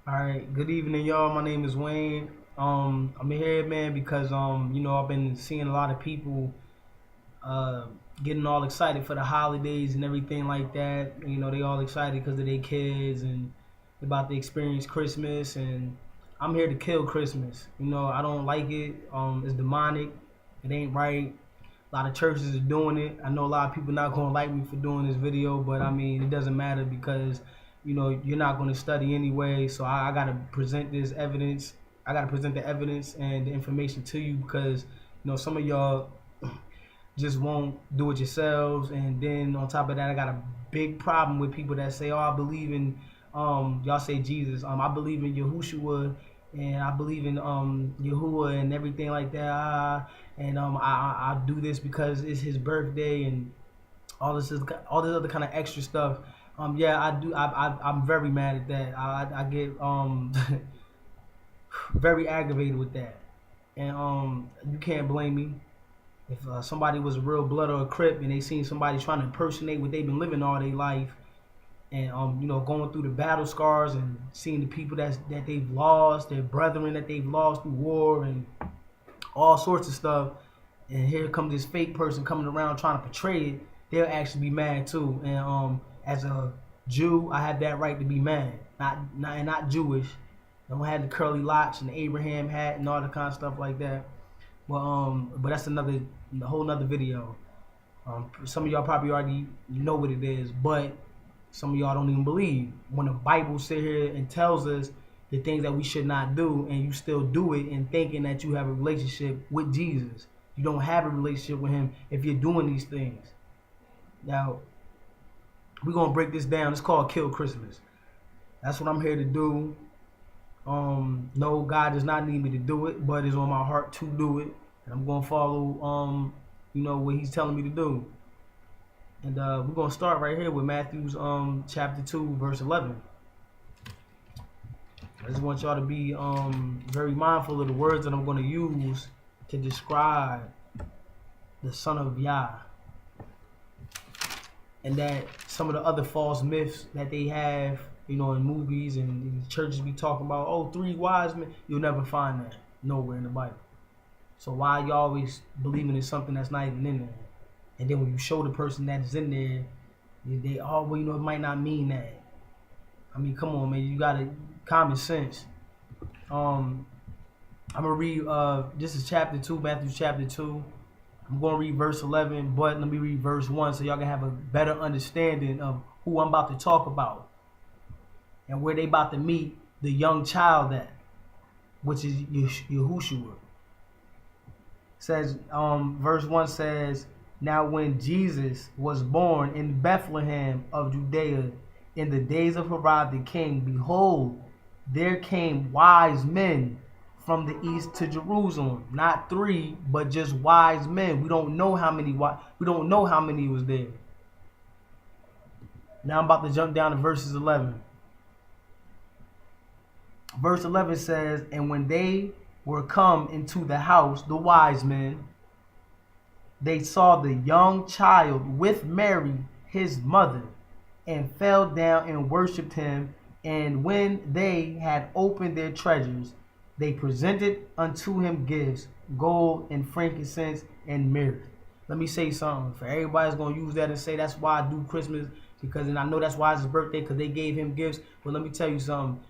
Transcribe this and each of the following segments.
All right, good evening, y'all. My name is Wayne. I'm here, man, because I've been seeing a lot of people uh getting all excited for the holidays and everything like that. They all excited because of their kids and about to experience Christmas, and I'm here to kill Christmas. I don't like it. It's demonic. It ain't right. A lot of churches are doing it. I know a lot of people not gonna like me for doing this video, but I mean it doesn't matter because you're not gonna study anyway. So I gotta present this evidence. I gotta present the evidence and the information to you because some of y'all just won't do it yourselves. And then on top of that, I got a big problem with people that say, "Oh, I believe in," y'all say Jesus. I believe in Yahushua, and I believe in Yahuwah and everything like that. And I do this because it's his birthday and all this other kind of extra stuff. Yeah, I do. I'm very mad at that. I get very aggravated with that, and you can't blame me. If somebody was a real blood or a crip and they seen somebody trying to impersonate what they've been living all their life, and going through the battle scars and seeing the people that they've lost, their brethren that they've lost through war and all sorts of stuff, and here comes this fake person coming around trying to portray it, they'll actually be mad too. And as a Jew, I have that right to be mad, not Jewish. I don't have the curly locks and the Abraham hat and all the kind of stuff like that. But that's a whole nother video. Some of y'all probably already know what it is, but some of y'all don't even believe when the Bible sit here and tells us the things that we should not do, and you still do it and thinking that you have a relationship with Jesus. You don't have a relationship with him if you're doing these things. Now, we're gonna break this down. It's called Kill Christmas. That's what I'm here to do. No, God does not need me to do it, but it's on my heart to do it. And I'm gonna follow what he's telling me to do. And we're gonna start right here with Matthew's chapter 2, verse 11. I just want y'all to be very mindful of the words that I'm gonna use to describe the Son of Yah. And that some of the other false myths that they have, in movies and churches be talking about, oh, three wise men, you'll never find that nowhere in the Bible. So why you always believing in something that's not even in there? And then when you show the person that is in there, they well, it might not mean that. I mean, come on, man, you gotta common sense. I'm gonna read. This is chapter 2, Matthew chapter 2. I'm gonna read verse 11, but let me read verse 1 so y'all can have a better understanding of who I'm about to talk about and where they about to meet the young child at, which is Yahushua. Says, verse 1 says, now when Jesus was born in Bethlehem of Judea in the days of Herod the king, behold, there came wise men from the east to Jerusalem. Not three, but just wise men. We don't know how many was there. Now I'm about to jump down to verses 11. Verse 11 says, and when they were come into the house, the wise men, they saw the young child with Mary, his mother, and fell down and worshipped him. And when they had opened their treasures, they presented unto him gifts, gold and frankincense and myrrh. Let me say something. For everybody's going to use that and say that's why I do Christmas, because, and I know that's why it's his birthday, because they gave him gifts. But let me tell you something.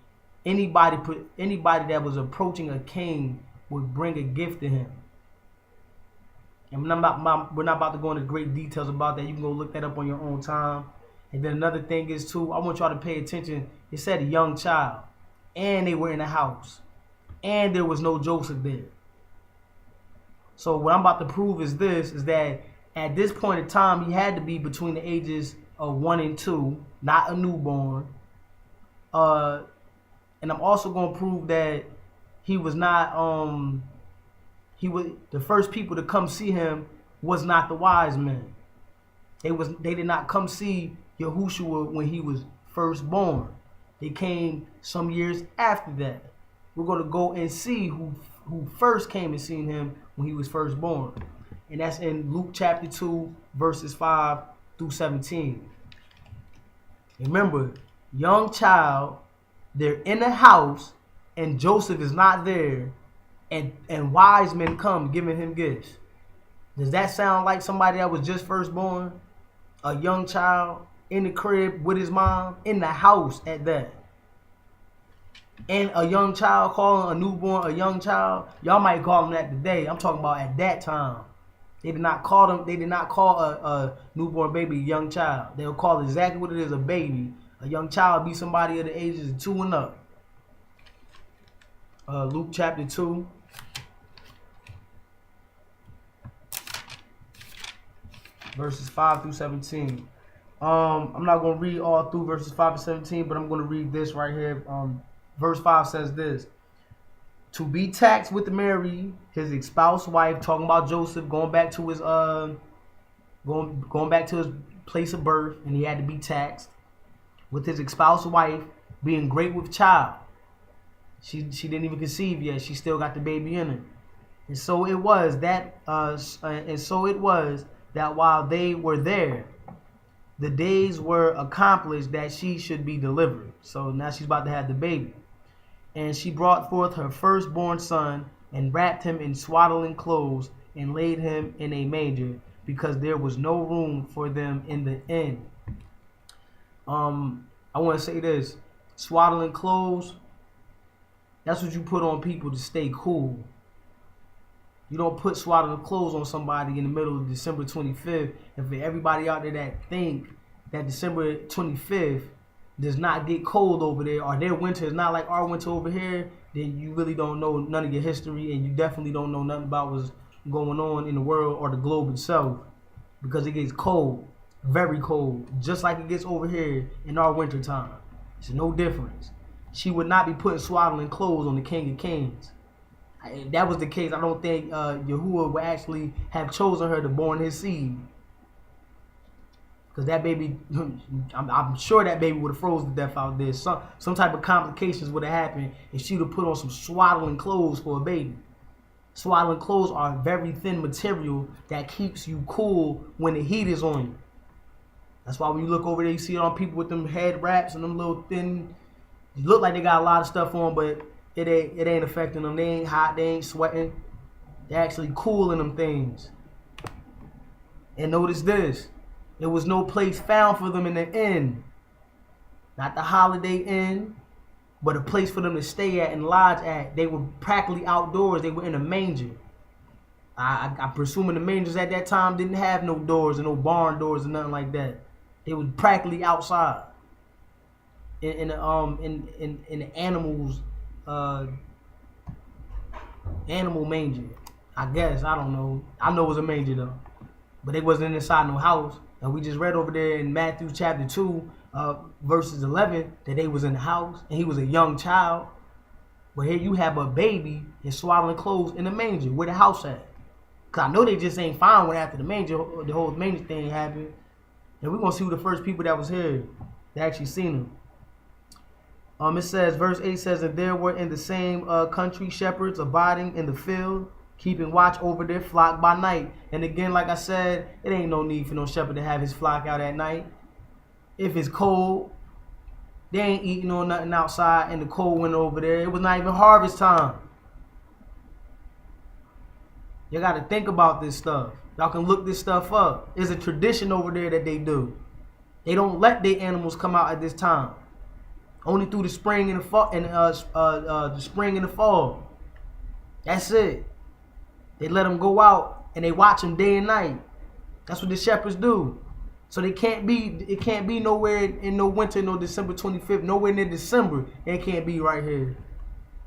Anybody that was approaching a king would bring a gift to him. And we're not about to go into great details about that. You can go look that up on your own time. And then another thing is, too, I want y'all to pay attention. It said a young child. And they were in the house. And there was no Joseph there. So what I'm about to prove is this, is that at this point in time, he had to be between the ages of 1 and 2, not a newborn. And I'm also going to prove that he was not, the first people to come see him was not the wise men. They did not come see Yahushua when he was first born. They came some years after that. We're going to go and see who first came and seen him when he was first born. And that's in Luke chapter 2, verses 5 through 17. Remember, young child they're in the house and Joseph is not there, and wise men come giving him gifts. Does that sound like somebody that was just first born? A young child in the crib with his mom, in the house at that. And a young child calling a newborn a young child. Y'all might call them that today. I'm talking about at that time. They did not call a newborn baby a young child. They'll call it exactly what it is, a baby. A young child be somebody of the ages of 2 and up. Luke chapter 2. Verses 5 through 17. I'm not going to read all through verses 5 to 17, but I'm going to read this right here. Verse 5 says this. To be taxed with Mary, his espoused wife, talking about Joseph going back to his going back to his place of birth, and he had to be taxed with his espoused wife being great with child. She didn't even conceive yet. She still got the baby in her. And so it was that while they were there, the days were accomplished that she should be delivered. So now she's about to have the baby. And she brought forth her firstborn son and wrapped him in swaddling clothes and laid him in a manger, because there was no room for them in the inn. I want to say this. Swaddling clothes, that's what you put on people to stay cool. You don't put swaddling clothes on somebody in the middle of December 25th. And for everybody out there that think that December 25th does not get cold over there, or their winter is not like our winter over here, then you really don't know none of your history, and you definitely don't know nothing about what's going on in the world or the globe itself, because it gets cold, very cold, just like it gets over here in our winter time. It's no difference. She would not be putting swaddling clothes on the King of Kings. If that was the case, I don't think Yahuwah would actually have chosen her to born his seed. Because that baby, I'm sure that baby would have froze to death out there. Some type of complications would have happened if she would have put on some swaddling clothes for a baby. Swaddling clothes are very thin material that keeps you cool when the heat is on you. That's why when you look over there, you see it on people with them head wraps and them little thin, you look like they got a lot of stuff on, but it ain't affecting them. They ain't hot, they ain't sweating. They're actually cool in them things. And notice this. There was no place found for them in the inn. Not the Holiday Inn, but a place for them to stay at and lodge at. They were practically outdoors. They were in a manger. I'm presuming the mangers at that time didn't have no doors and no barn doors and nothing like that. They were practically outside. In the animals animal manger. I guess. I don't know. I know it was a manger though. But they wasn't inside no house. And we just read over there in Matthew chapter 2, verses 11, that they was in the house and he was a young child. But here you have a baby in swaddling clothes in the manger. Where the house at? Because I know they just ain't found one after the the whole manger thing happened. And we're going to see who the first people that was here that actually seen him. It says, verse 8 says, and there were in the same country shepherds abiding in the field, keeping watch over their flock by night. And again, like I said, it ain't no need for no shepherd to have his flock out at night. If it's cold, they ain't eating on nothing outside in the cold winter over there. It was not even harvest time. You got to think about this stuff. Y'all can look this stuff up. There's a tradition over there that they do. They don't let their animals come out at this time. Only through the spring and the fall, the spring and the fall. That's it. They let them go out and they watch them day and night. That's what the shepherds do. So it can't be nowhere in no winter, no December 25th, nowhere near December. It can't be right here.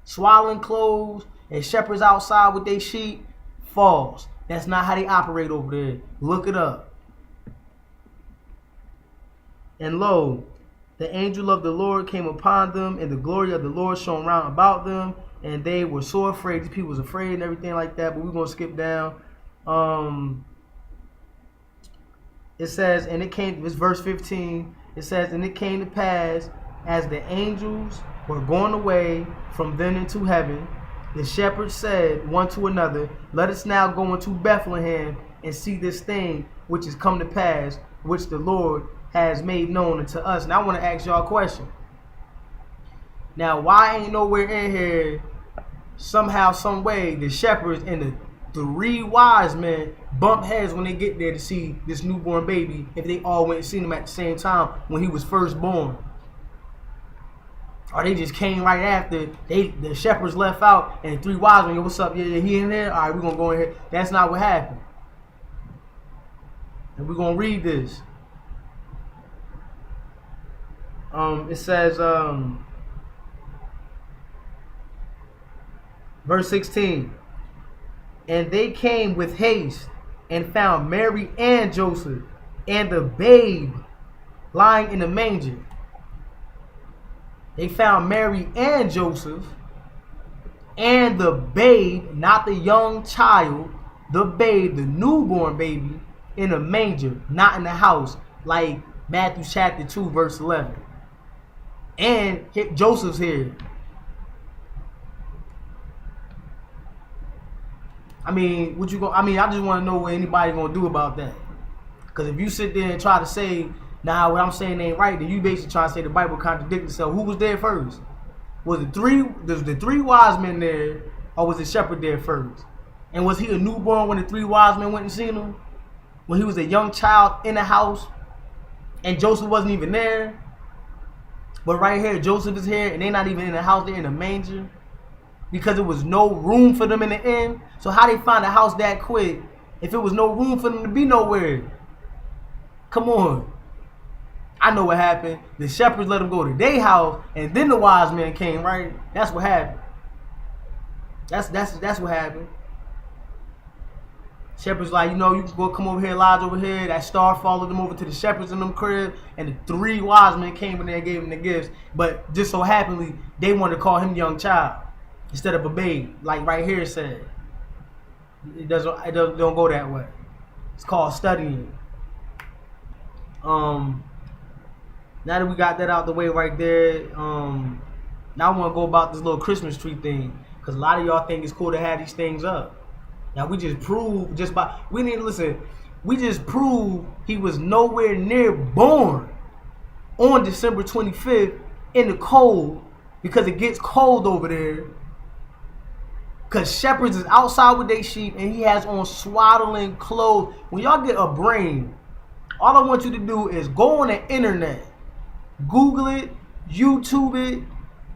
Swaddling clothes and shepherds outside with their sheep, false. That's not how they operate over there. Look it up. And lo, the angel of the Lord came upon them, and the glory of the Lord shone round about them, and they were so afraid. These people was afraid and everything like that, but we're going to skip down. It says, and it came, it's verse 15, it says, and it came to pass, as the angels were going away from them into heaven, the shepherds said one to another, let us now go into Bethlehem and see this thing which is come to pass, which the Lord has made known unto us. And I want to ask y'all a question. Now, why ain't nowhere in here somehow, some way, the shepherds and the three wise men bump heads when they get there to see this newborn baby if they all went and seen him at the same time when he was first born? Or they just came right after the shepherds left out and the three wise men, yo, what's up? Yeah, he in there? All right, we're going to go in here. That's not what happened. And we're going to read this. It says, verse 16, and they came with haste and found Mary and Joseph and the babe lying in the manger. They found Mary and Joseph and the babe, not the young child, the babe, the newborn baby, in a manger, not in the house, like Matthew chapter 2, verse 11. And Joseph's here. I mean, I just want to know what anybody gonna do about that. Because if you sit there and try to say, nah, what I'm saying ain't right, then you basically trying to say the Bible contradicts itself. Who was there first? Was the three wise men there, or was the shepherd there first? And was he a newborn when the three wise men went and seen him? When he was a young child in the house, and Joseph wasn't even there? But right here, Joseph is here, and they're not even in the house, they're in a manger. Because there was no room for them in the inn. So how they find a house that quick if it was no room for them to be nowhere? Come on. I know what happened. The shepherds let them go to their house, and then the wise men came, right? That's what happened. That's what happened. Shepherds like, you know, you can go come over here, lodge over here. That star followed them over to the shepherds in them crib, and the three wise men came in there and gave them the gifts. But just so happenly, they wanted to call him young child instead of a babe, like right here it said. It don't go that way. It's called studying. Now that we got that out the way right there, now I want to go about this little Christmas tree thing, because a lot of y'all think it's cool to have these things up. Now we just proved we just proved he was nowhere near born on December 25th in the cold, because it gets cold over there. Because shepherds is outside with their sheep and he has on swaddling clothes. When y'all get a brain, all I want you to do is go on the internet, Google it, YouTube it,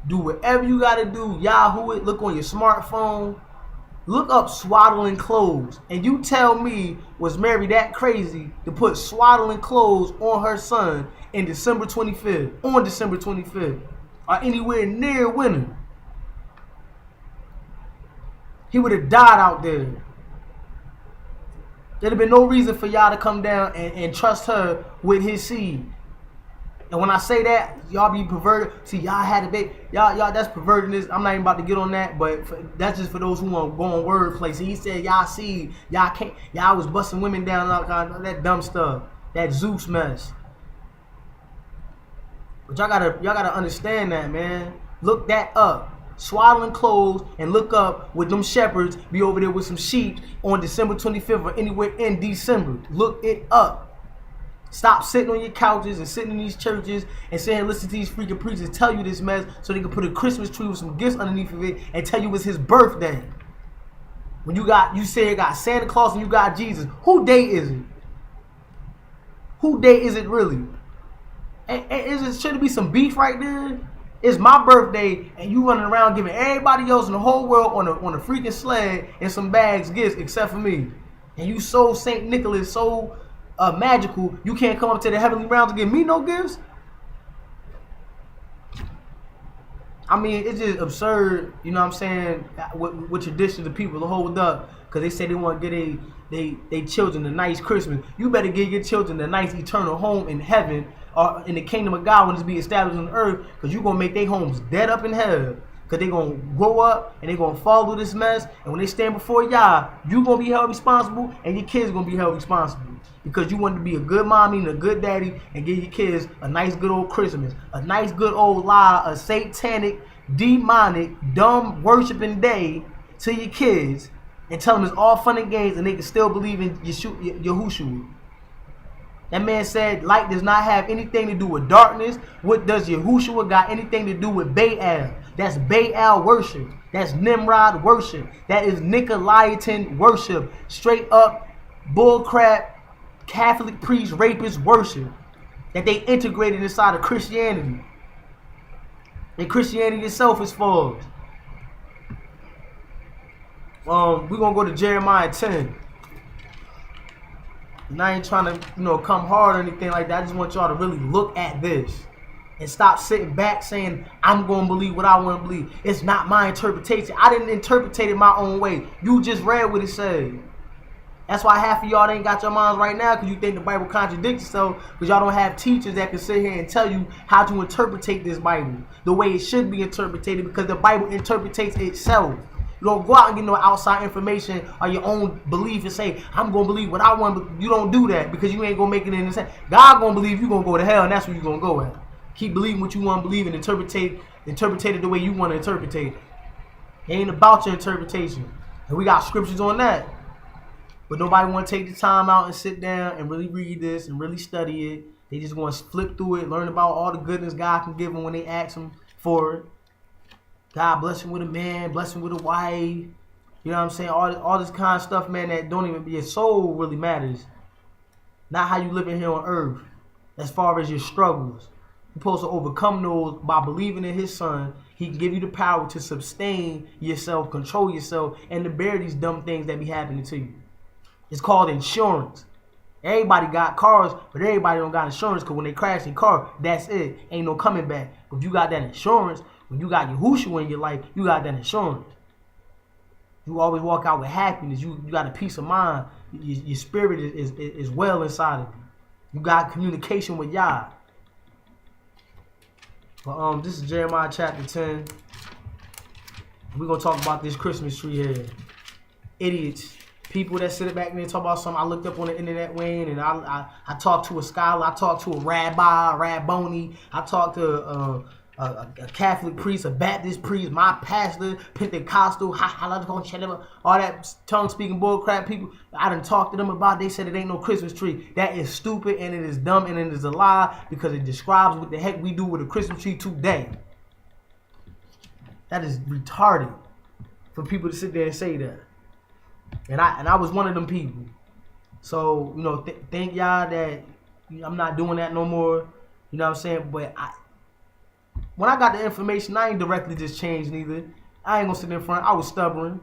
do whatever you got to do, Yahoo it, look on your smartphone, look up swaddling clothes, and you tell me, was Mary that crazy to put swaddling clothes on her son in December 25th, on December 25th, or anywhere near winter? He would have died out there. There'd have been no reason for y'all to come down and trust her with his seed. And when I say that, y'all be perverted. See, y'all had a baby. Y'all, that's perverting. I'm not even about to get on that, but that's just for those who want to go on wordplay. See, he said y'all seed. Y'all can't. Y'all was busting women down and all kind of that dumb stuff. That Zeus mess. But y'all gotta understand that, man. Look that up. Swaddling clothes, and look up with them shepherds be over there with some sheep on December 25th or anywhere in December. Look it up. Stop sitting on your couches and sitting in these churches and saying, listen to these freaking preachers tell you this mess so they can put a Christmas tree with some gifts underneath of it and tell you it's his birthday. When you say you got Santa Claus and you got Jesus, who day is it? Who day is it really? And should there be some beef right there? It's my birthday, and you running around giving everybody else in the whole world on a freaking sled and some bags gifts except for me. And you so St. Nicholas, so magical, you can't come up to the heavenly realms to give me no gifts? I mean, it's just absurd, you know what I'm saying, with traditions of people to hold up, because they say they want to get they children a nice Christmas. You better give your children a nice eternal home in heaven, or in the kingdom of God when it's be established on earth, because you're going to make their homes dead up in hell. Because they're going to grow up and they're going to fall through this mess. And when they stand before y'all, you're going to be held responsible and your kids going to be held responsible. Because you wanted to be a good mommy and a good daddy and give your kids a nice good old Christmas. A nice good old lie, a satanic, demonic, dumb worshiping day to your kids. And tell them it's all fun and games and they can still believe in Yahushua. That man said light does not have anything to do with darkness. What does Yahushua got anything to do with Baal? That's Baal worship. That's Nimrod worship. That is Nicolaitan worship. Straight up bullcrap Catholic priest rapist worship that they integrated inside of Christianity. And Christianity itself is false. We're gonna go to Jeremiah 10. And I ain't trying to, come hard or anything like that. I just want y'all to really look at this and stop sitting back saying, I'm going to believe what I want to believe. It's not my interpretation. I didn't interpret it my own way. You just read what it said. That's why half of y'all ain't got your minds right now, because you think the Bible contradicts itself, because y'all don't have teachers that can sit here and tell you how to interpret this Bible the way it should be interpreted, because the Bible interprets itself. You don't go out and get no outside information or your own belief and say, I'm going to believe what I want. But you don't do that, because you ain't going to make it in the same. God going to believe you going to go to hell, and that's where you going to go at. Keep believing what you want to believe and interpret it the way you want to interpret it. It ain't about your interpretation. And we got scriptures on that. But nobody want to take the time out and sit down and really read this and really study it. They just want to flip through it, learn about all the goodness God can give them when they ask Him for it. God bless him with a man, bless him with a wife. You know what I'm saying? All this kind of stuff, man, that don't even be your soul really matters. Not how you living here on earth. As far as your struggles. You're supposed to overcome those by believing in His Son. He can give you the power to sustain yourself, control yourself, and to bear these dumb things that be happening to you. It's called insurance. Everybody got cars, but everybody don't got insurance, because when they crash their car, that's it. Ain't no coming back. But if you got that insurance, when you got Yahushua in your life, you got that insurance. You always walk out with happiness. You got a peace of mind. Your spirit is well inside of you. You got communication with Yah. But this is Jeremiah chapter 10. We're gonna talk about this Christmas tree here. Idiots. People that sit back and talk about something. I looked up on the internet, Wayne, and I talked to a scholar. I talked to a rabbi, Rabboni. I talked to a Catholic priest, a Baptist priest, my pastor, Pentecostal, all that tongue-speaking bullcrap people. I done talked to them about it. They said it ain't no Christmas tree. That is stupid, and it is dumb, and it is a lie, because it describes what the heck we do with a Christmas tree today. That is retarded for people to sit there and say that. And I was one of them people. So, thank y'all that I'm not doing that no more. You know what I'm saying? But when I got the information, I ain't directly just changed neither. I ain't gonna sit in front. I was stubborn.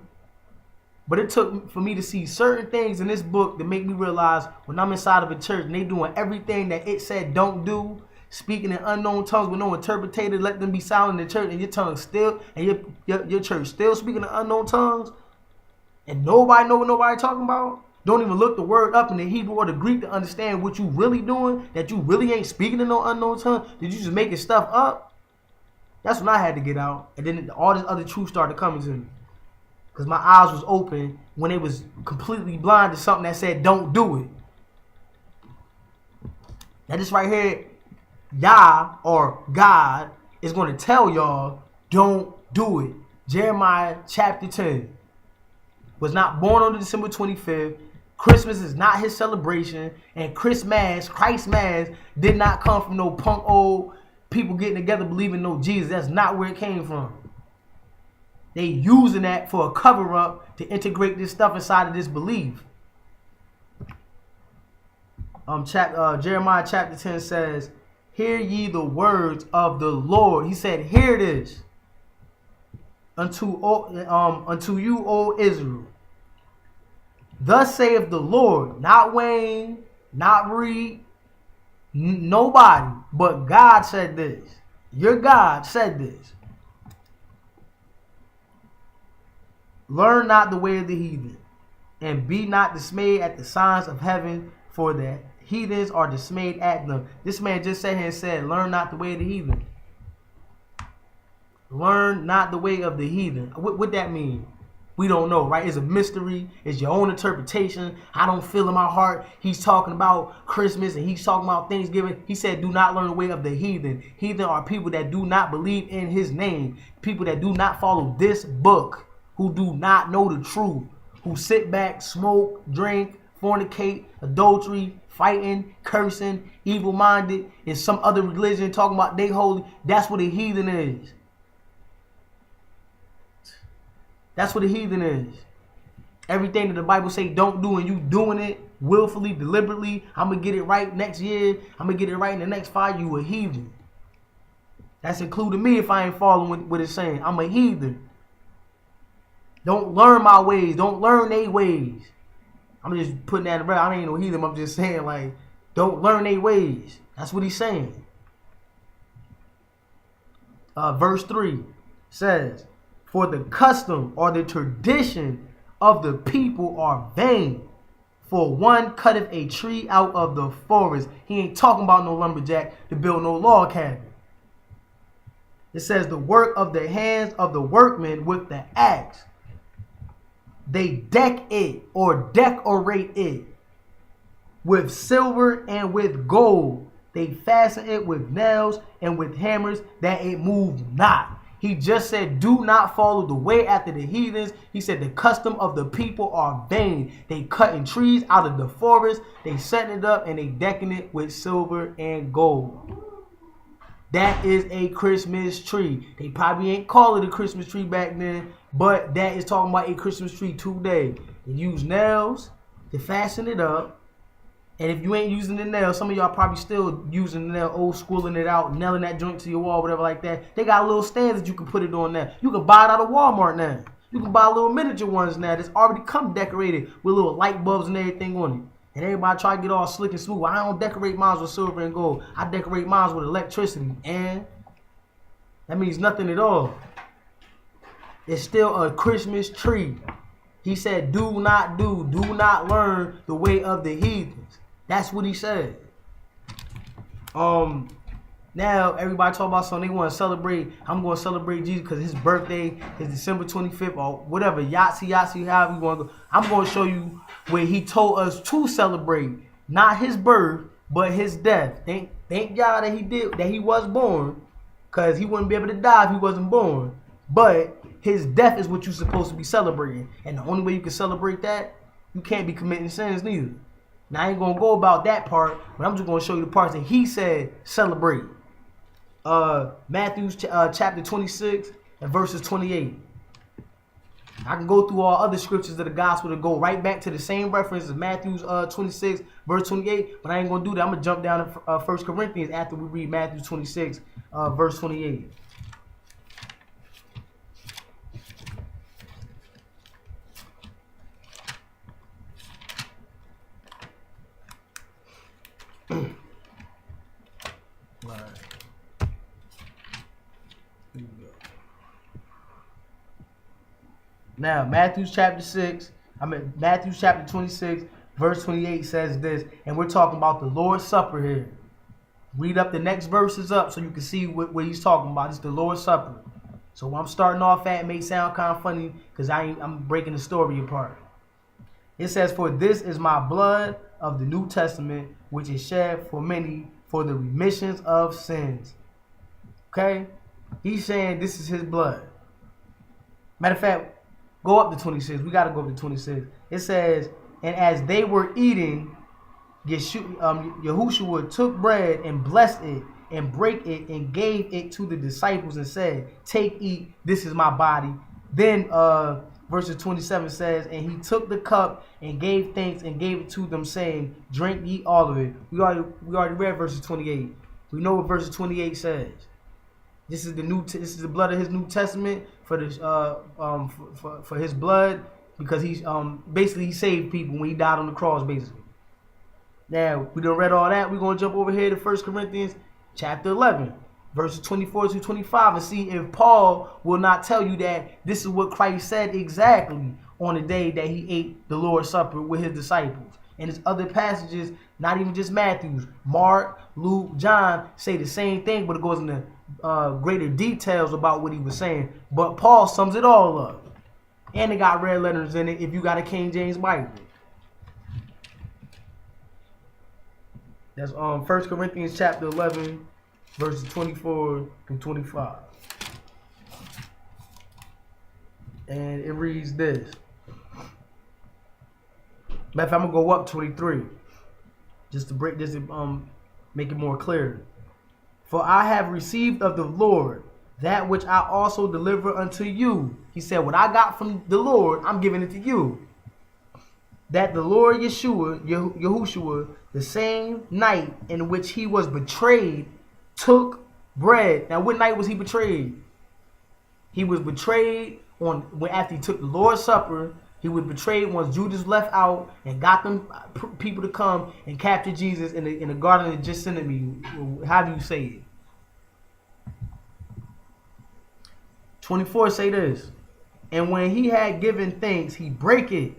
But it took for me to see certain things in this book that make me realize when I'm inside of a church and they doing everything that it said don't do, speaking in unknown tongues with no interpreter, let them be silent in the church, and your tongue still, and your church still speaking in unknown tongues, and nobody know what nobody talking about. Don't even look the word up in the Hebrew or the Greek to understand what you really doing, that you really ain't speaking in no unknown tongue. Did you just making stuff up? That's when I had to get out. And then all this other truth started coming to me. Because my eyes was open when they was completely blind to something that said don't do it. Now this right here, Yah or God is going to tell y'all don't do it. Jeremiah chapter 10. Was not born on December 25th. Christmas is not his celebration. And Christ Mass did not come from no punk old people getting together believing no Jesus. That's not where it came from. They using that for a cover up to integrate this stuff inside of this belief. Jeremiah chapter 10 says, hear ye the words of the Lord. He said, hear this unto you, O Israel. Thus saith the Lord, not Wayne, not Reed, nobody, but God said this. Your God said this. Learn not the way of the heathen, and be not dismayed at the signs of heaven, for the heathens are dismayed at them. This man just sat here and said, learn not the way of the heathen. Learn not the way of the heathen. What that mean? We don't know, right? It's a mystery. It's your own interpretation. I don't feel in my heart. He's talking about Christmas and he's talking about Thanksgiving. He said, do not learn the way of the heathen. Heathen are people that do not believe in his name. People that do not follow this book. Who do not know the truth. Who sit back, smoke, drink, fornicate, adultery, fighting, cursing, evil-minded, in some other religion talking about they holy. That's what a heathen is. That's what a heathen is. Everything that the Bible say don't do and you doing it willfully, deliberately. I'm going to get it right next year. I'm going to get it right in the next 5 years. You a heathen. That's including me if I ain't following what it's saying. I'm a heathen. Don't learn my ways. Don't learn their ways. I'm just putting that in the I ain't no heathen. I'm just saying, like, don't learn their ways. That's what he's saying. Verse 3 says, for the custom or the tradition of the people are vain. For one cutteth a tree out of the forest. He ain't talking about no lumberjack to build no log cabin. It says the work of the hands of the workmen with the axe. They deck it or decorate it with silver and with gold. They fasten it with nails and with hammers that it move not. He just said, do not follow the way after the heathens. He said the custom of the people are vain. They cutting trees out of the forest. They setting it up and they decking it with silver and gold. That is a Christmas tree. They probably ain't call it a Christmas tree back then, but that is talking about a Christmas tree today. They use nails to fasten it up. And if you ain't using the nail, some of y'all probably still using the nail, old schooling it out, nailing that joint to your wall, whatever like that. They got little stands that you can put it on now. You can buy it out of Walmart now. You can buy little miniature ones now that's already come decorated with little light bulbs and everything on it. And everybody try to get all slick and smooth. I don't decorate mine with silver and gold. I decorate mine with electricity. And that means nothing at all. It's still a Christmas tree. He said, do not learn the way of the heathens. That's what he said. Now everybody talk about something they want to celebrate. I'm going to celebrate Jesus because his birthday is December 25th or whatever. Yahtzee, however you want to go. I'm going to show you where he told us to celebrate, not his birth, but his death. Thank God that he was born, because he wouldn't be able to die if he wasn't born. But his death is what you're supposed to be celebrating. And the only way you can celebrate that, you can't be committing sins neither. Now, I ain't going to go about that part, but I'm just going to show you the parts that he said celebrate. Matthew chapter 26 and verses 28. I can go through all other scriptures of the gospel to go right back to the same reference as Matthew 26 verse 28, but I ain't going to do that. I'm going to jump down to 1 Corinthians after we read Matthew 26 verse 28. Now, Matthew chapter 26, verse 28 says this, and we're talking about the Lord's Supper here. Read up the next verses up so you can see what he's talking about. It's the Lord's Supper. So I'm starting off at, it may sound kind of funny because I'm breaking the story apart. It says, for this is my blood of the New Testament, which is shed for many for the remissions of sins. Okay? He's saying this is his blood. Matter of fact, go up to 26. We got to go up to 26. It says, and as they were eating, Yahushua took bread and blessed it and brake it and gave it to the disciples and said, take, eat, this is my body. Then verses 27 says, and he took the cup and gave thanks and gave it to them, saying, drink ye all of it. We already read verses 28. We know what verses 28 says. This is the blood of his New Testament for this for his blood, because he's basically he saved people when he died on the cross, basically. Now we done read all that. We're gonna jump over here to 1 Corinthians chapter 11, verses 24 to 25, and see if Paul will not tell you that this is what Christ said exactly on the day that he ate the Lord's Supper with his disciples. And his other passages, not even just Matthew's, Mark, Luke, John, say the same thing, but it goes into greater details about what he was saying. But Paul sums it all up. And it got red letters in it if you got a King James Bible. That's 1 Corinthians chapter 11, verses 24 through 25. And it reads this. Matter of fact, I'm going to go up 23. Just to make it more clear. For I have received of the Lord that which I also deliver unto you. He said, what I got from the Lord, I'm giving it to you. That the Lord Yahushua, the same night in which he was betrayed, took bread. Now, what night was he betrayed? He was betrayed after he took the Lord's Supper. He was betrayed once Judas left out and got them people to come and capture Jesus in the Garden of Gethsemane. How do you say it? 24 say this. And when he had given thanks, he brake it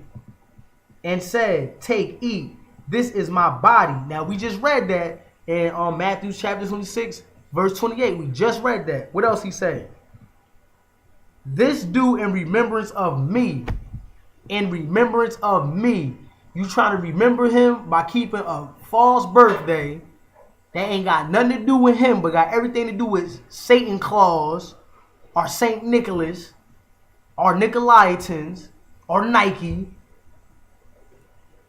and said, take, eat. This is my body. Now, we just read that in Matthew chapter 26, verse 28. We just read that. What else he said? This do in remembrance of me. In remembrance of me. You trying to remember him by keeping a false birthday that ain't got nothing to do with him, but got everything to do with Satan Claus or St. Nicholas or Nicolaitans or Nike.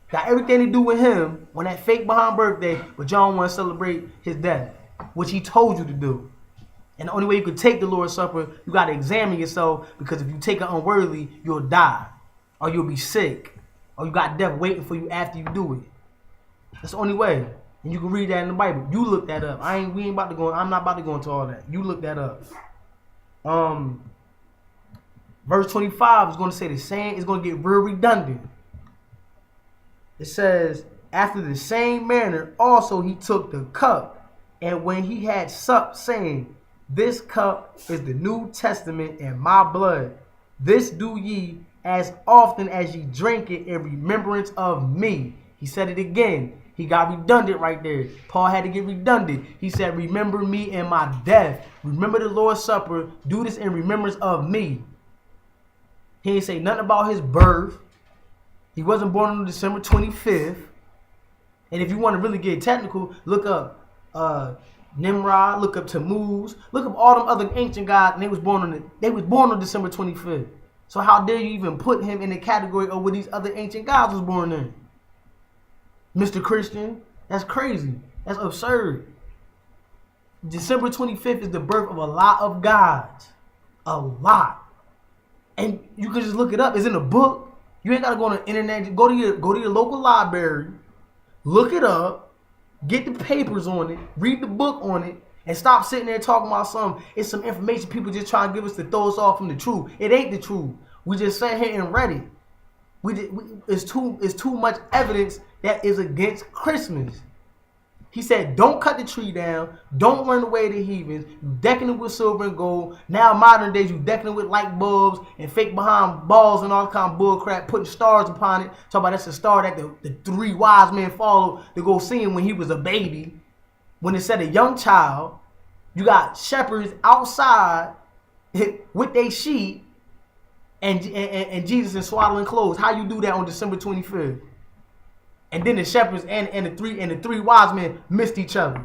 Got everything to do with him on that fake behind birthday, but y'all don't want to celebrate his death, which he told you to do. And the only way you could take the Lord's Supper, you got to examine yourself, because if you take it unworthily, you'll die, or you'll be sick, or you got death waiting for you after you do it. That's the only way. And you can read that in the Bible. You look that up. I'm not about to go into all that. You look that up. Verse 25 is going to say the same. It's going to get real redundant. It says, after the same manner also he took the cup, and when he had supped, saying, this cup is the New Testament in my blood. This do ye as often as ye drink it in remembrance of me. He said it again. He got redundant right there. Paul had to get redundant. He said, remember me in my death. Remember the Lord's Supper. Do this in remembrance of me. He didn't say nothing about his birth. He wasn't born on December 25th. And if you want to really get technical, look up Nimrod, look up Tammuz, look up all them other ancient gods, and they was born on December 25th. So how dare you even put him in the category of what these other ancient gods was born in? Mr. Christian, that's crazy. That's absurd. December 25th is the birth of a lot of gods. A lot. And you can just look it up. It's in a book. You ain't got to go on the internet. Go to your local library. Look it up. Get the papers on it. Read the book on it. And stop sitting there talking about it's some information people just trying to give us to throw us off from the truth. It ain't the truth. We just sat here and read it. It's too much evidence that is against Christmas. He said, don't cut the tree down. Don't run away the heathens. You decking it with silver and gold. Now, modern days, you decking it with light bulbs and fake behind balls and all kind of bull crap, putting stars upon it. Talk about that's the star that the three wise men followed to go see him when he was a baby. When it said a young child, you got shepherds outside with their sheep and Jesus in swaddling clothes. How you do that on December 25th? And then the shepherds and the three wise men missed each other.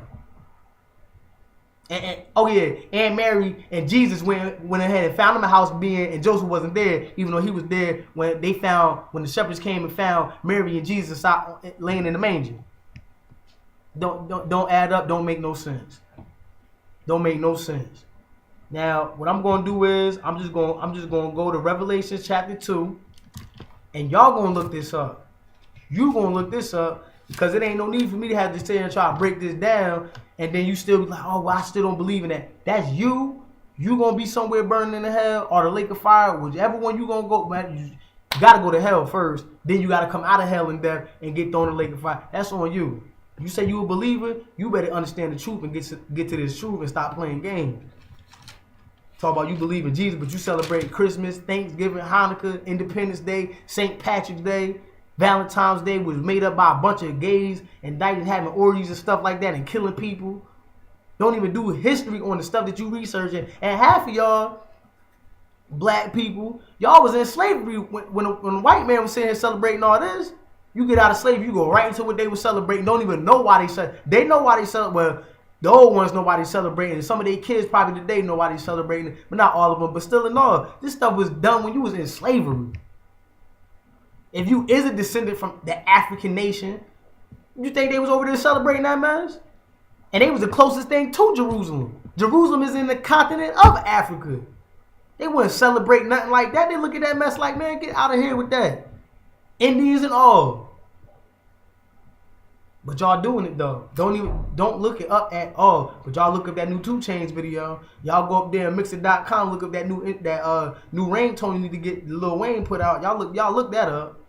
And Mary and Jesus went ahead and found him a house and Joseph wasn't there, even though he was there when the shepherds came and found Mary and Jesus laying in the manger. Don't add up. Don't make no sense. Don't make no sense. Now, what I'm going to do is I'm just going to go to Revelation chapter 2, and y'all going to look this up. You going to look this up, because it ain't no need for me to have to stay and try to break this down, and then you still be like, oh, well, I still don't believe in that. That's you. You going to be somewhere burning in the hell or the lake of fire, whichever one you going to go. Man, you got to go to hell first. Then you got to come out of hell and death and get thrown in the lake of fire. That's on you. You say you a believer, you better understand the truth and get to this truth and stop playing games. Talk about you believe in Jesus, but you celebrate Christmas, Thanksgiving, Hanukkah, Independence Day, St. Patrick's Day. Valentine's Day was made up by a bunch of gays and dykes having orgies and stuff like that and killing people. Don't even do history on the stuff that you researching. And half of y'all, black people, y'all was in slavery when a white man was sitting here celebrating all this. You get out of slavery, you go right into what they were celebrating. Don't even know why they celebrate. They know why they celebrate. Well, the old ones know why they celebrating. Some of their kids probably today know why they celebrating, but not all of them. But still in all, this stuff was done when you was in slavery. If you is a descendant from the African nation, You think they was over there celebrating that mess? And they was the closest thing to Jerusalem. Jerusalem is in the continent of Africa. They wouldn't celebrate nothing like that. They look at that mess like, man, get out of here with that. Indians and all. But y'all doing it though. Don't look it up at all. But y'all look up that new 2 Chainz video. Y'all go up there and Mixer.com, look up that new ringtone you need to get Lil Wayne put out. Y'all look that up.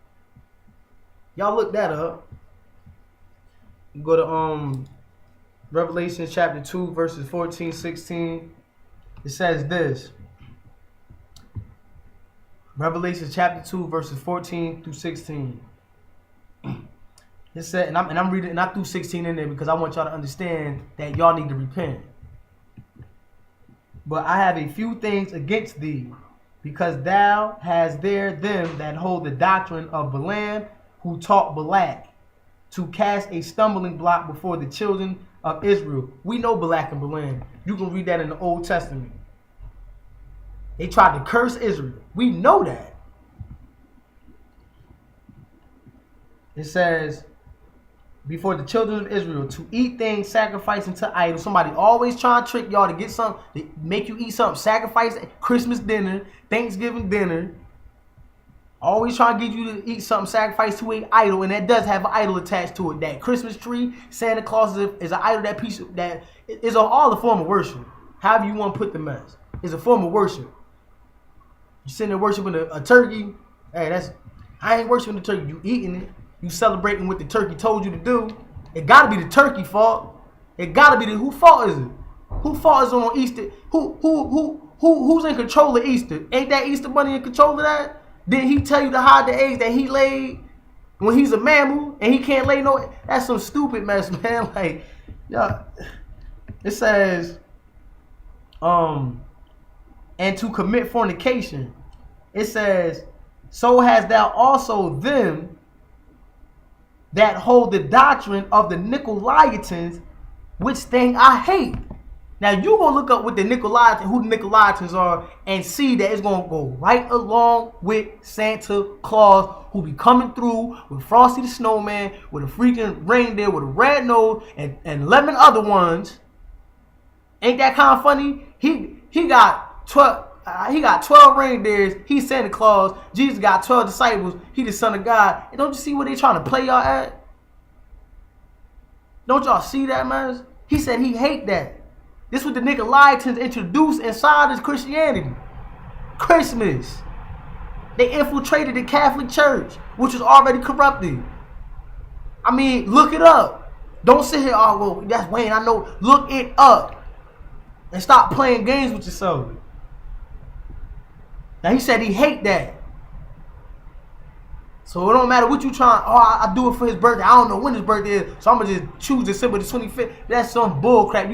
Y'all look that up. Go to Revelation chapter 2 verses 14, 16. It says this. Revelation chapter 2 verses 14 through 16. It said, and I'm reading, and I threw 16 in there because I want y'all to understand that y'all need to repent. But I have a few things against thee, because thou hast there them that hold the doctrine of Balaam, who taught Balak to cast a stumbling block before the children of Israel. We know Balak and Balaam. You can read that in the Old Testament. They tried to curse Israel. We know that. It says, before the children of Israel, to eat things sacrificing to idols. Somebody always trying to trick y'all to get something, to make you eat something. Sacrifice Christmas dinner, Thanksgiving dinner. Always trying to get you to eat something sacrificed to an idol, and that does have an idol attached to it. That Christmas tree, Santa Claus is an idol. That piece of, that is all a form of worship. However you want to put the mess, it's a form of worship. You sitting there worshiping a turkey. Hey, I ain't worshiping the turkey. You eating it. You celebrating what the turkey told you to do. It gotta be the turkey fault. It gotta be whose fault is it? Whose fault is it on Easter? Who's in control of Easter? Ain't that Easter bunny in control of that? Didn't he tell you to hide the eggs that he laid when he's a mammal and he can't lay no? That's some stupid mess, man. Like, yeah. It says, and to commit fornication. It says, so hast thou also them that hold the doctrine of the Nicolaitans, which thing I hate. Now you gonna look up what the Nicolaitans, who the Nicolaitans are, and see that it's gonna go right along with Santa Claus, who be coming through with Frosty the Snowman, with a freaking reindeer with a red nose, and 11 other ones. Ain't that kind of funny? He got 12. He got 12 reindeers. He's Santa Claus. Jesus got 12 disciples. He the Son of God. And don't you see what they trying to play y'all at? Don't y'all see that, man? He said he hate that. This what the Nicolaitans introduced inside his Christianity. Christmas. They infiltrated the Catholic Church, which was already corrupted. I mean, look it up. Don't sit here, oh, well, that's Wayne, I know. Look it up. And stop playing games with yourself. Now, he said he hate that. So it don't matter what you trying. Oh, I do it for his birthday. I don't know when his birthday is, so I'm gonna just choose December the 25th. That's some bull crap.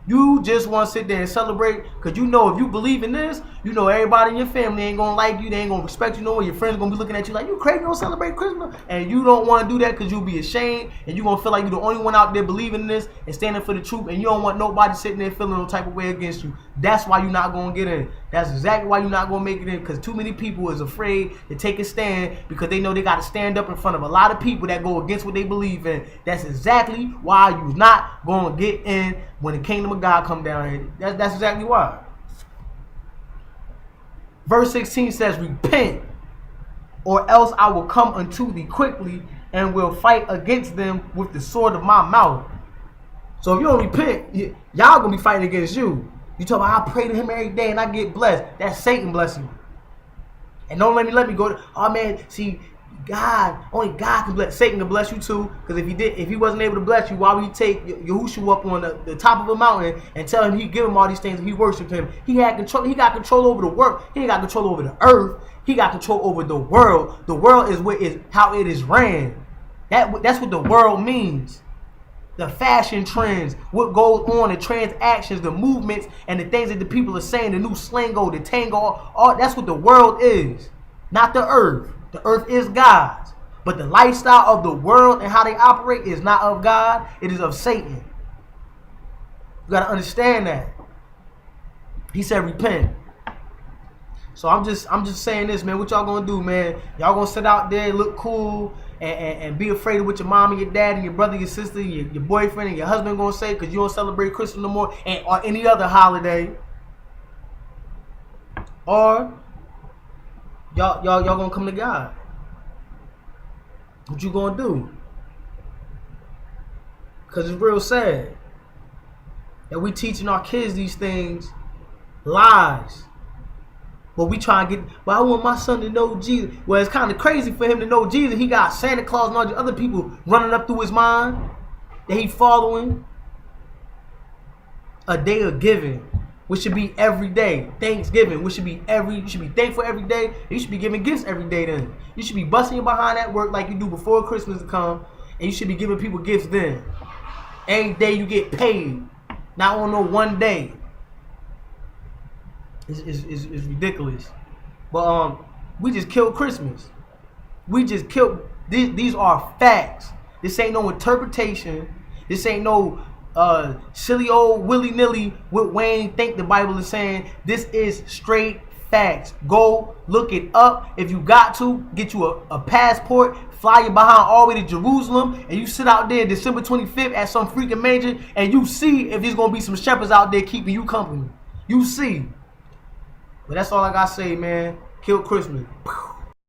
You just want to sit there and celebrate, because you know if you believe in this, you know everybody in your family ain't going to like you. They ain't going to respect you no more. Your friends going to be looking at you like, you crazy, you don't celebrate Christmas? And you don't want to do that because you'll be ashamed, and you're going to feel like you're the only one out there believing in this and standing for the truth, and you don't want nobody sitting there feeling no type of way against you. That's why you're not going to get in. That's exactly why you're not going to make it in, because too many people is afraid to take a stand because they know they got to stand up in front of a lot of people that go against what they believe in. That's exactly why you're not going to get in when the kingdom of God come down here. That's exactly why. Verse 16 says, repent, or else I will come unto thee quickly and will fight against them with the sword of my mouth. So if you don't repent, y'all going to be fighting against you. You talk about I pray to him every day and I get blessed. That's Satan blessing you. And don't let me go to, oh man, see, God, only God can bless. Satan can bless you too. Because if he wasn't able to bless you, why would he take Yahushua up on the top of a mountain and tell him he'd give him all these things and he worshiped him? He got control over the world. He ain't got control over the earth. He got control over the world. The world is how it is ran. That's what the world means. The fashion trends, what goes on, the transactions, the movements, and the things that the people are saying, the new slango, the tango, all that's what the world is. Not the earth. The earth is God's. But the lifestyle of the world and how they operate is not of God. It is of Satan. You got to understand that. He said repent. So I'm just saying this, man. What y'all going to do, man? Y'all going to sit out there, look cool, and be afraid of what your mom and your dad and your brother, your sister, your boyfriend and your husband gonna say because you don't celebrate Christmas no more or any other holiday. Or y'all gonna come to God. What you gonna do? Because it's real sad that we teaching our kids these things, lies. But we try to but I want my son to know Jesus. Well, it's kind of crazy for him to know Jesus. He got Santa Claus and all the other people running up through his mind that he following. A day of giving, which should be every day. Thanksgiving, which should be you should be thankful every day. You should be giving gifts every day then. You should be busting your behind at work like you do before Christmas to come. And you should be giving people gifts then. Every day you get paid. Not on no one day. It's ridiculous. But we just killed Christmas. We just killed these are facts. This ain't no interpretation. This ain't no silly old willy-nilly what Wayne think the Bible is saying. This is straight facts. Go look it up. If you got to, get you a passport, fly you behind all the way to Jerusalem, and you sit out there December 25th at some freaking manger, and you see if there's gonna be some shepherds out there keeping you company. You see. But that's all I gotta say, man. Kill Christmas.